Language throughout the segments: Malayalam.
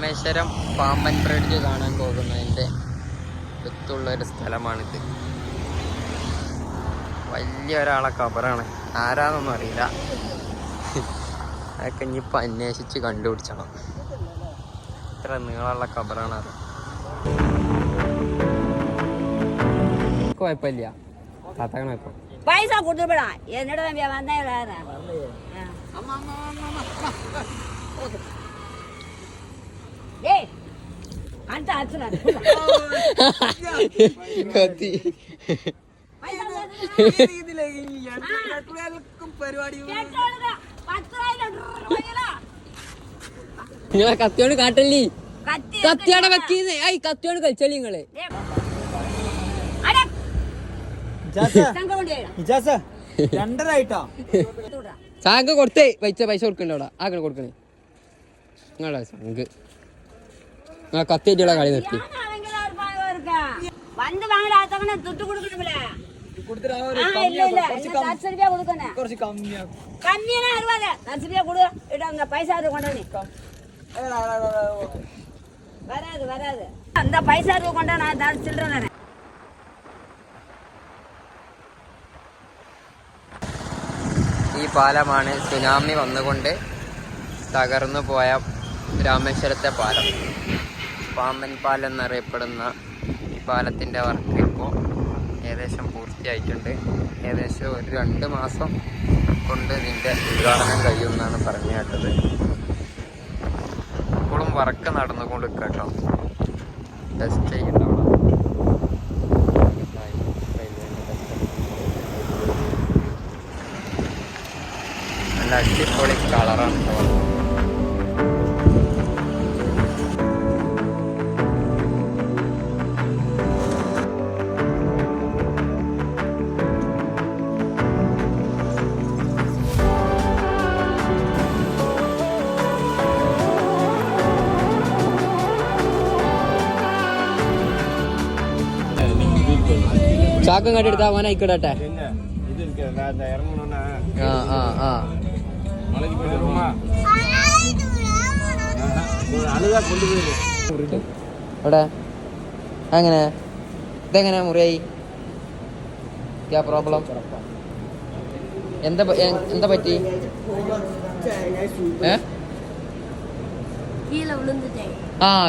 രാമേശ്വരം പാമ്പൻ ബ്രിഡ്ജ് കാണാൻ പോകുന്നതിൻ്റെ അടുത്തുള്ളൊരു സ്ഥലമാണിത്. വലിയൊരാളെ ഖബറാണ്, ആരാന്നൊന്നും അറിയില്ല. അതൊക്കെ ഇനിയിപ്പോൾ അന്വേഷിച്ച് കണ്ടുപിടിച്ചണം. ഇത്ര നീളമുള്ള ഖബറാണ് അത്. കുഴപ്പമില്ല, താത്താക്കണ ഇപ്പം പൈസ കൊടുത്തുവിടാ. എന്നോട് വന്നേ കത്തി നിങ്ങളെ കത്തിയോണ്ട് കാട്ടല്ലേ, കത്തിയോടെ വെക്കിന്ന്. കത്തിയോണ്ട് കളിച്ചല്ലേ നിങ്ങള്. സാങ്ക് കൊടുത്തേ പൈസ കൊടുക്കണ്ടോടാ, ആക്കണ കൊടുക്കണേ. നിങ്ങളെ സാങ്ക് നിങ്ങളെ കത്തിയായിട്ടുള്ള കളി നിർത്തി. പൈസ കൊണ്ടാണ് ചിൽഡ്രൻ. ഈ പാലമാണ് സുനാമി വന്നുകൊണ്ട് തകർന്നു പോയ രാമേശ്വരത്തെ പാലം. പാമ്പൻ പാലം എന്നറിയപ്പെടുന്ന ഈ പാലത്തിൻ്റെ വർക്ക് ഇപ്പോൾ ഏകദേശം പൂർത്തിയായിട്ടുണ്ട്. ഏകദേശം ഒരു 2 മാസം കൊണ്ട് ഇതിൻ്റെ ഉദ്ഘാടനം കഴിയുമെന്നാണ് പറഞ്ഞു കേട്ടത്. ഇപ്പോഴും വർക്ക് നടന്നുകൊണ്ട് കേട്ടോ. ടെസ്റ്റ് ചെയ്യുന്നുണ്ടാവണം. നല്ല അടിപൊളി കളറാണ് കേട്ടോ. ചാക്കം കണ്ടെടുത്താ മോനായിക്കോട്ടെ. എവിടെ എങ്ങനെ ഇതെങ്ങനെ മുറിയായി? പ്രോബ്ലം എന്താ പറ്റി?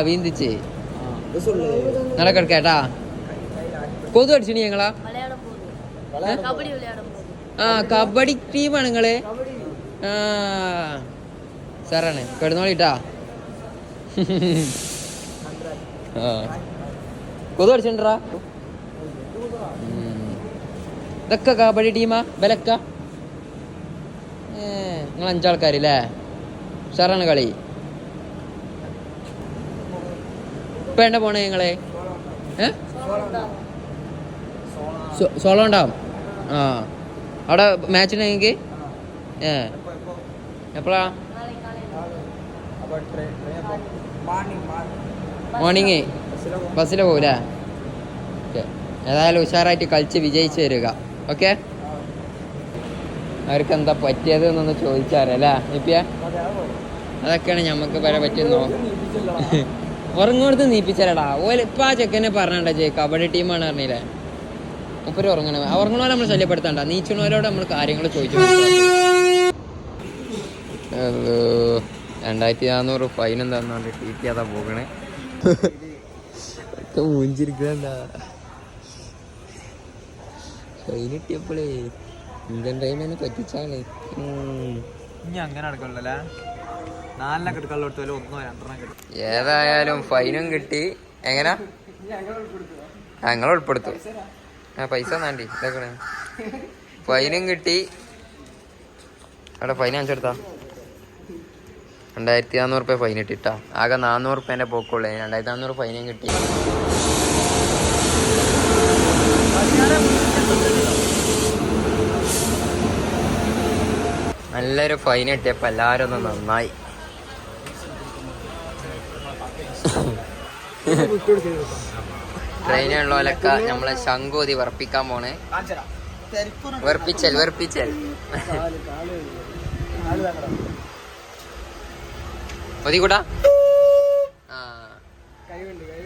വീന്തിച്ച് നടക്കെടുക്കേട്ടാ. കൊതു അടിച്ചിനി ഞങ്ങളാ. കബഡി ടീമാണ് നിങ്ങള്. സാറാണ് കിടന്നോളിട്ടാ. കൊതു അടിച്ചിട്ടാ. ഇതൊക്കെ കബഡി ടീമാ ബലക്ക. നിങ്ങൾ 5 ആൾക്കാരില്ലേ? സാറാണ് കളി. ഇപ്പൊ എവിടെ പോണേ നിങ്ങളെ? സോളോ ഉണ്ടാവും. അവിടെ മാച്ച് ഉണ്ടെങ്കിൽ എപ്പോഴാ? മോർണിംഗ് ബസ്സിൽ പോകൂലേ? ഓക്കെ, ഏതായാലും ഉഷാറായിട്ട് കളിച്ച് വിജയിച്ച് തരിക. ഓക്കെ, അവർക്ക് എന്താ പറ്റിയത് എന്നൊന്ന് ചോദിച്ചാറല്ലേ നിപ്പിയ? അതൊക്കെയാണ് ഞമ്മക്ക് വരെ പറ്റുന്നോ. ഉറങ്ങോടത്ത് നീപ്പിച്ചാലടാ ഓല്. ഇപ്പം ആ ചെക്കനെ പറഞ്ഞാ കബഡി ടീമാണ് പറഞ്ഞില്ലേ. മുപ്പര് ഉറങ്ങണോലെ നമ്മൾ ശല്യപ്പെടുത്തണ്ട. നീച്ചണോരോട് നമ്മൾ കാര്യങ്ങൾ ചോദിച്ചു. 2400 ഫൈൻ എന്താന്ന് ട്രീറ്റ് ചെയ്യാതാ പോകണേ. മൂഞ്ചിരിക്കണ്ട. ഫൈൻ കിട്ടിയപ്പോളേ ഇന്ത്യൻ ടൈമിനെ പറ്റിച്ചാണ്. ഏതായാലും ഫൈനും കിട്ടി. എങ്ങനാ ഞങ്ങൾ ഉൾപ്പെടുത്തു. പൈസ നാണ്ടി ഇതൊക്കെ ഫൈനും കിട്ടി. അവിടെ ഫൈൻ കാണിച്ചെടുത്താ 2400 ഫൈൻ കിട്ടിട്ടാ. ആകെ 400 പോക്കുള്ളേ. 2400 ഫൈനും കിട്ടി. നല്ലൊരു ഫൈൻ കിട്ടിയപ്പോ എല്ലാരും ഒന്ന് നന്നായി. ട്രെയിനുള്ളവരൊക്കെ നമ്മളെ ശങ്കൂതി വർപ്പിക്കാൻ പോണേ. വെറുപ്പിച്ചൽ മതി കൂടാ.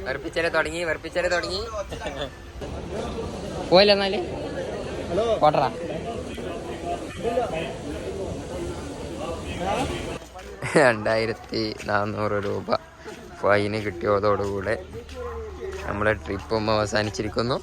വെറുപ്പിച്ചാലേ തുടങ്ങി പോയില്ല എന്നാല് പോട്ടറാ. 2400 രൂപ ഫൈന് കിട്ടിയതോടുകൂടെ നമ്മുടെ ട്രിപ്പും അവസാനിച്ചിരിക്കുന്നു.